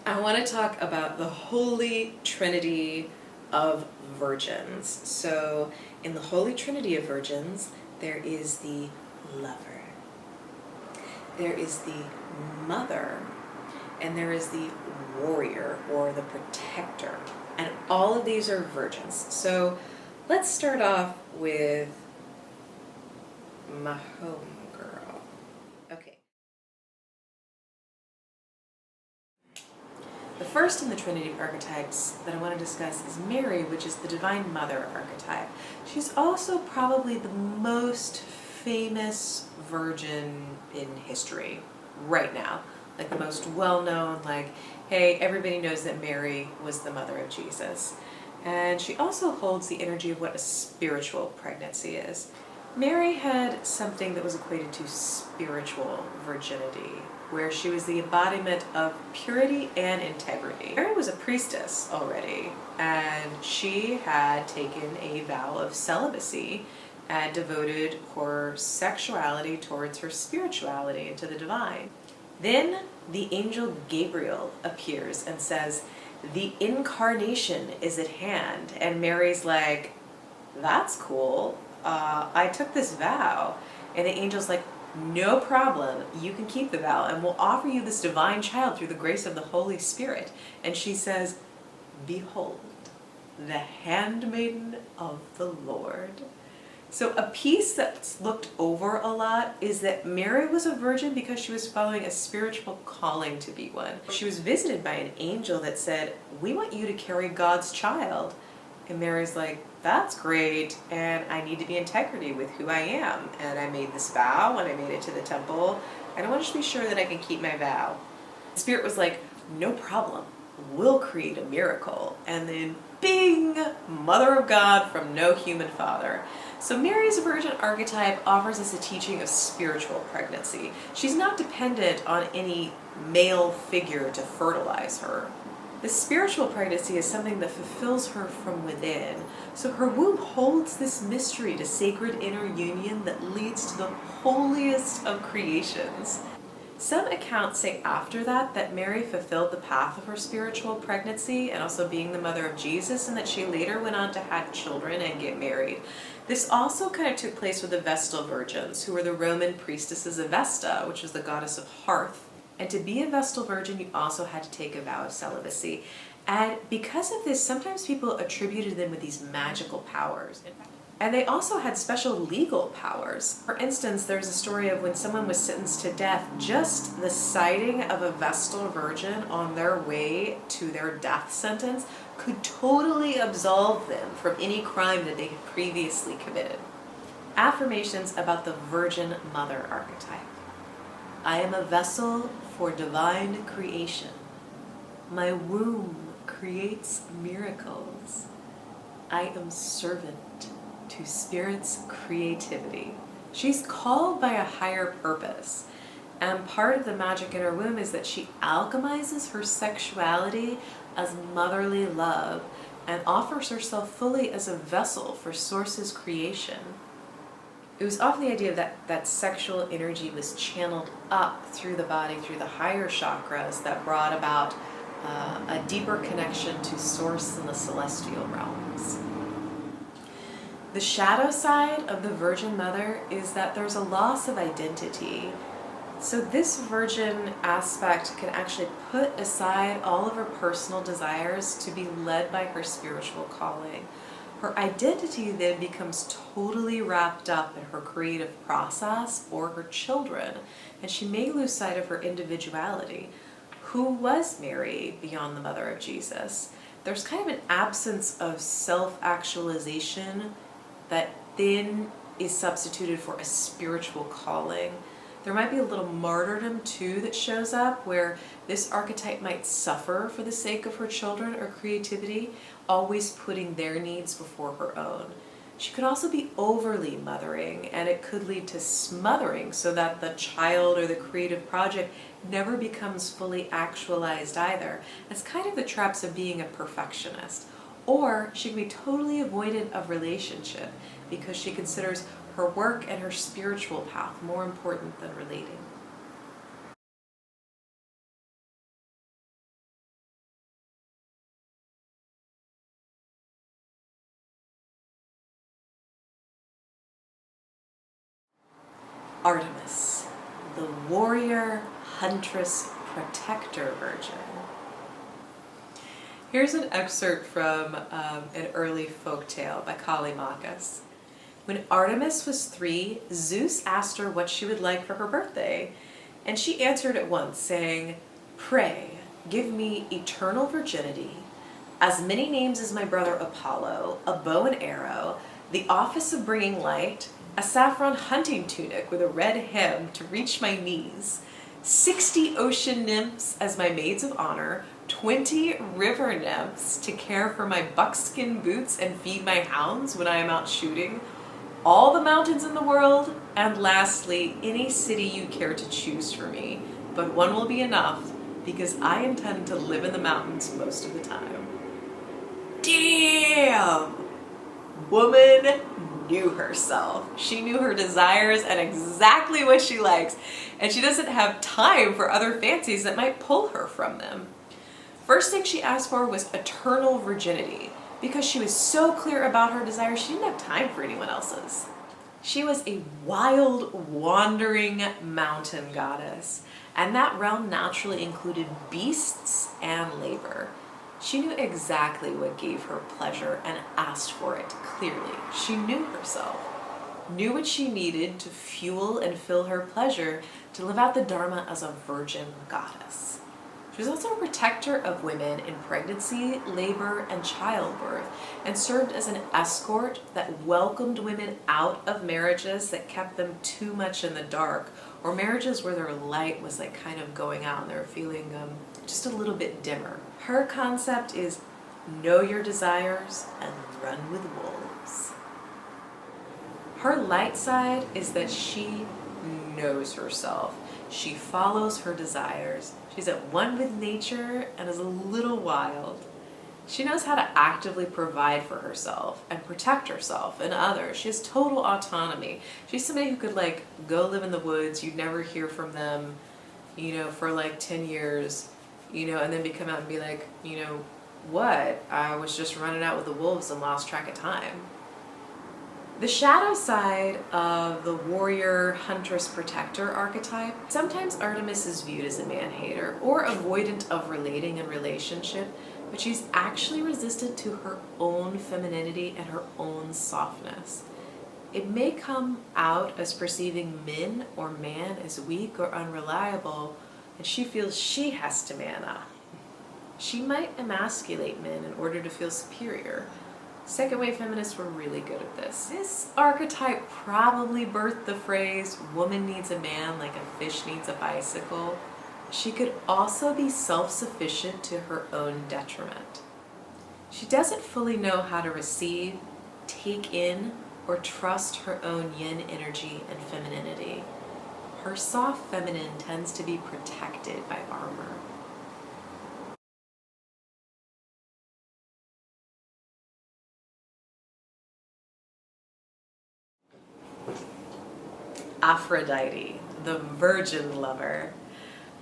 I want to talk about the Holy Trinity of Virgins. So, in the Holy Trinity of Virgins, there is the lover, there is the mother, and there is the warrior or the protector. And all of these are virgins. So, let's start off with my homegirl. Okay. The first in the Trinity of archetypes that I want to discuss is Mary, which is the Divine Mother archetype. She's also probably the most famous virgin in history right now. Like the most well-known, like, hey, everybody knows that Mary was the mother of Jesus. And she also holds the energy of what a spiritual pregnancy is. Mary had something that was equated to spiritual virginity, where she was the embodiment of purity and integrity. Mary was a priestess already, and she had taken a vow of celibacy and devoted her sexuality towards her spirituality and to the divine. Then the angel Gabriel appears and says, "The incarnation is at hand." And Mary's like, "That's cool. I took this vow." And the angel's like, "No problem. You can keep the vow, and we'll offer you this divine child through the grace of the Holy Spirit." And she says, "Behold, the handmaiden of the Lord." So a piece that's looked over a lot is that Mary was a virgin because she was following a spiritual calling to be one. She was visited by an angel that said, "We want you to carry God's child." And Mary's like, "That's great, and I need to be in integrity with who I am. And I made this vow when I made it to the temple, and I want to be sure that I can keep my vow." The Spirit was like, "No problem. We'll create a miracle." And then, bing, Mother of God from no human father. So Mary's virgin archetype offers us a teaching of spiritual pregnancy. She's not dependent on any male figure to fertilize her. The spiritual pregnancy is something that fulfills her from within. So her womb holds this mystery to sacred inner union that leads to the holiest of creations. Some accounts say after that Mary fulfilled the path of her spiritual pregnancy and also being the mother of Jesus, and that she later went on to have children and get married. This also kind of took place with the Vestal Virgins, who were the Roman priestesses of Vesta, which was the goddess of hearth. And to be a Vestal Virgin, you also had to take a vow of celibacy. And because of this, sometimes people attributed them with these magical powers. And they also had special legal powers. For instance, there's a story of when someone was sentenced to death, just the sighting of a Vestal Virgin on their way to their death sentence could totally absolve them from any crime that they had previously committed. Affirmations about the Virgin Mother archetype. I am a vessel for divine creation. My womb creates miracles. I am servant to Spirit's creativity. She's called by a higher purpose, and part of the magic in her womb is that she alchemizes her sexuality as motherly love and offers herself fully as a vessel for Source's creation. It was often the idea that sexual energy was channeled up through the body, through the higher chakras, that brought about a deeper connection to Source in the celestial realms. The shadow side of the Virgin Mother is that there's a loss of identity. So this virgin aspect can actually put aside all of her personal desires to be led by her spiritual calling. Her identity then becomes totally wrapped up in her creative process or her children, and she may lose sight of her individuality. Who was Mary beyond the mother of Jesus? There's kind of an absence of self-actualization that then is substituted for a spiritual calling. There might be a little martyrdom too that shows up, where this archetype might suffer for the sake of her children or creativity, always putting their needs before her own. She could also be overly mothering, and it could lead to smothering, so that the child or the creative project never becomes fully actualized either. It's kind of the traps of being a perfectionist. Or she can be totally avoidant of relationship because she considers her work and her spiritual path more important than relating. Artemis, the warrior, huntress, protector virgin. Here's an excerpt from an early folk tale by Callimachus. When Artemis was 3, Zeus asked her what she would like for her birthday, and she answered at once, saying, "Pray, give me eternal virginity, as many names as my brother Apollo, a bow and arrow, the office of bringing light, a saffron hunting tunic with a red hem to reach my knees, 60 ocean nymphs as my maids of honor, 20 river nymphs to care for my buckskin boots and feed my hounds when I am out shooting, all the mountains in the world, and lastly, any city you care to choose for me, but one will be enough, because I intend to live in the mountains most of the time." Damn! Woman knew herself. She knew her desires and exactly what she likes, and she doesn't have time for other fancies that might pull her from them. First thing she asked for was eternal virginity. Because she was so clear about her desires, she didn't have time for anyone else's. She was a wild, wandering mountain goddess, and that realm naturally included beasts and labor. She knew exactly what gave her pleasure and asked for it clearly. She knew herself, knew what she needed to fuel and fill her pleasure to live out the Dharma as a virgin goddess. She was also a protector of women in pregnancy, labor, and childbirth, and served as an escort that welcomed women out of marriages that kept them too much in the dark, or marriages where their light was like kind of going out and they were feeling just a little bit dimmer. Her concept is know your desires and run with wolves. Her light side is that she knows herself. She follows her desires. She's at one with nature and is a little wild. She knows how to actively provide for herself and protect herself and others. She has total autonomy. She's somebody who could like go live in the woods. You'd never hear from them, for like 10 years, and then come out and be like, what? I was just running out with the wolves and lost track of time. The shadow side of the warrior, huntress, protector archetype, sometimes Artemis is viewed as a man-hater or avoidant of relating and relationship, but she's actually resistant to her own femininity and her own softness. It may come out as perceiving men or man as weak or unreliable, and she feels she has to man up. She might emasculate men in order to feel superior. Second wave feminists were really good at this. This archetype probably birthed the phrase, woman needs a man like a fish needs a bicycle. She could also be self-sufficient to her own detriment. She doesn't fully know how to receive, take in, or trust her own yin energy and femininity. Her soft feminine tends to be protected by armor. Aphrodite, the virgin lover.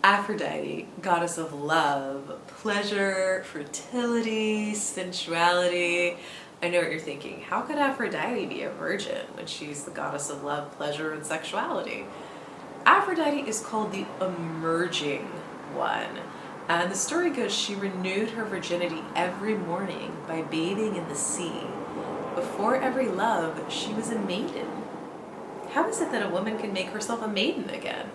Aphrodite, goddess of love, pleasure, fertility, sensuality. I know what you're thinking. How could Aphrodite be a virgin when she's the goddess of love, pleasure, and sexuality? Aphrodite is called the emerging one. And the story goes she renewed her virginity every morning by bathing in the sea. Before every love, she was a maiden. How is it that a woman can make herself a maiden again?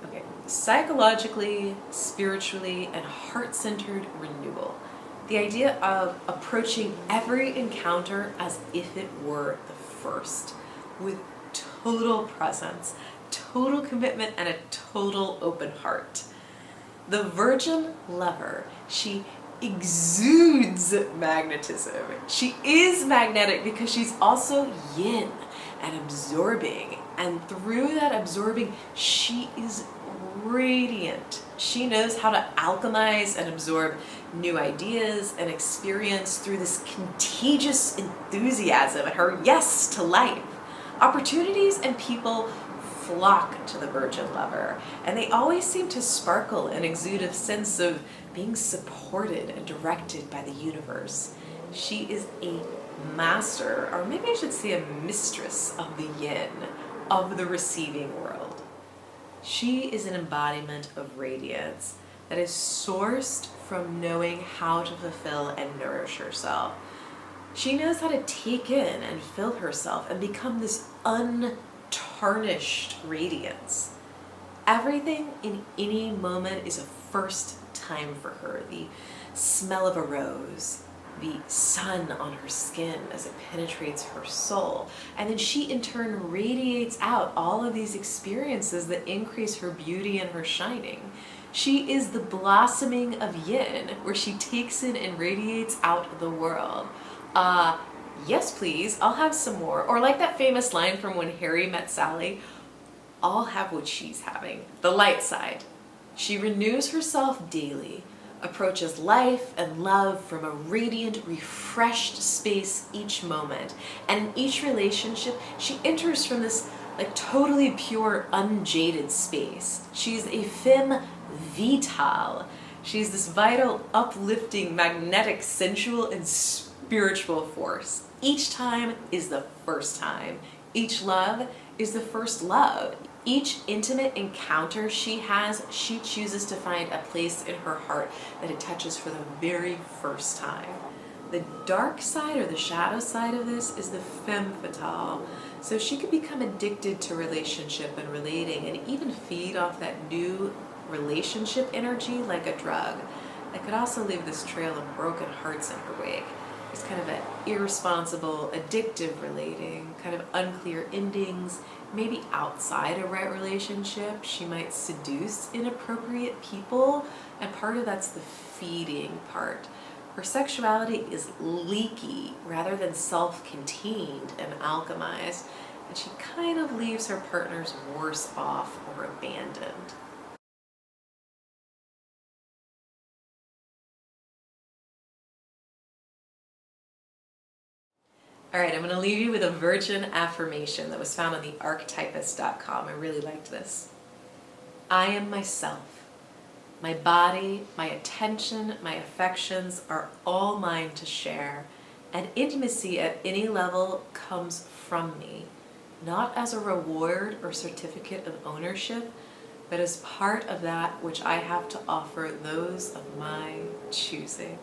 Okay, psychologically, spiritually, and heart-centered renewal. The idea of approaching every encounter as if it were the first, with total presence, total commitment, and a total open heart. The virgin lover, she exudes magnetism. She is magnetic because she's also yin and absorbing, and through that absorbing, she is radiant. She knows how to alchemize and absorb new ideas and experience through this contagious enthusiasm and her yes to life. Opportunities and people flock to the virgin lover, and they always seem to sparkle and exude a sense of being supported and directed by the universe. She is a master, or maybe I should say a mistress of the yin, of the receiving world. She is an embodiment of radiance that is sourced from knowing how to fulfill and nourish herself. She knows how to take in and fill herself and become this untarnished radiance. Everything in any moment is a first time for her. The smell of a rose, the sun on her skin as it penetrates her soul. And then she in turn radiates out all of these experiences that increase her beauty and her shining. She is the blossoming of yin, where she takes in and radiates out the world. Yes please, I'll have some more. Or like that famous line from When Harry Met Sally, I'll have what she's having, the light side. She renews herself daily, approaches life and love from a radiant, refreshed space each moment. And in each relationship, she enters from this like totally pure, unjaded space. She's a femme vitale. She's this vital, uplifting, magnetic, sensual, and spiritual force. Each time is the first time. Each love is the first love. Each intimate encounter she has, she chooses to find a place in her heart that it touches for the very first time. The dark side or the shadow side of this is the femme fatale. So she could become addicted to relationship and relating and even feed off that new relationship energy like a drug. That could also leave this trail of broken hearts in her wake. It's kind of an irresponsible, addictive relating, kind of unclear endings, maybe outside a right relationship. She might seduce inappropriate people, and part of that's the feeding part. Her sexuality is leaky rather than self-contained and alchemized, and she kind of leaves her partners worse off or abandoned. All right, I'm going to leave you with a virgin affirmation that was found on the Archetypes.com. I really liked this. I am myself. My body, my attention, my affections are all mine to share, and intimacy at any level comes from me, not as a reward or certificate of ownership, but as part of that which I have to offer those of my choosing.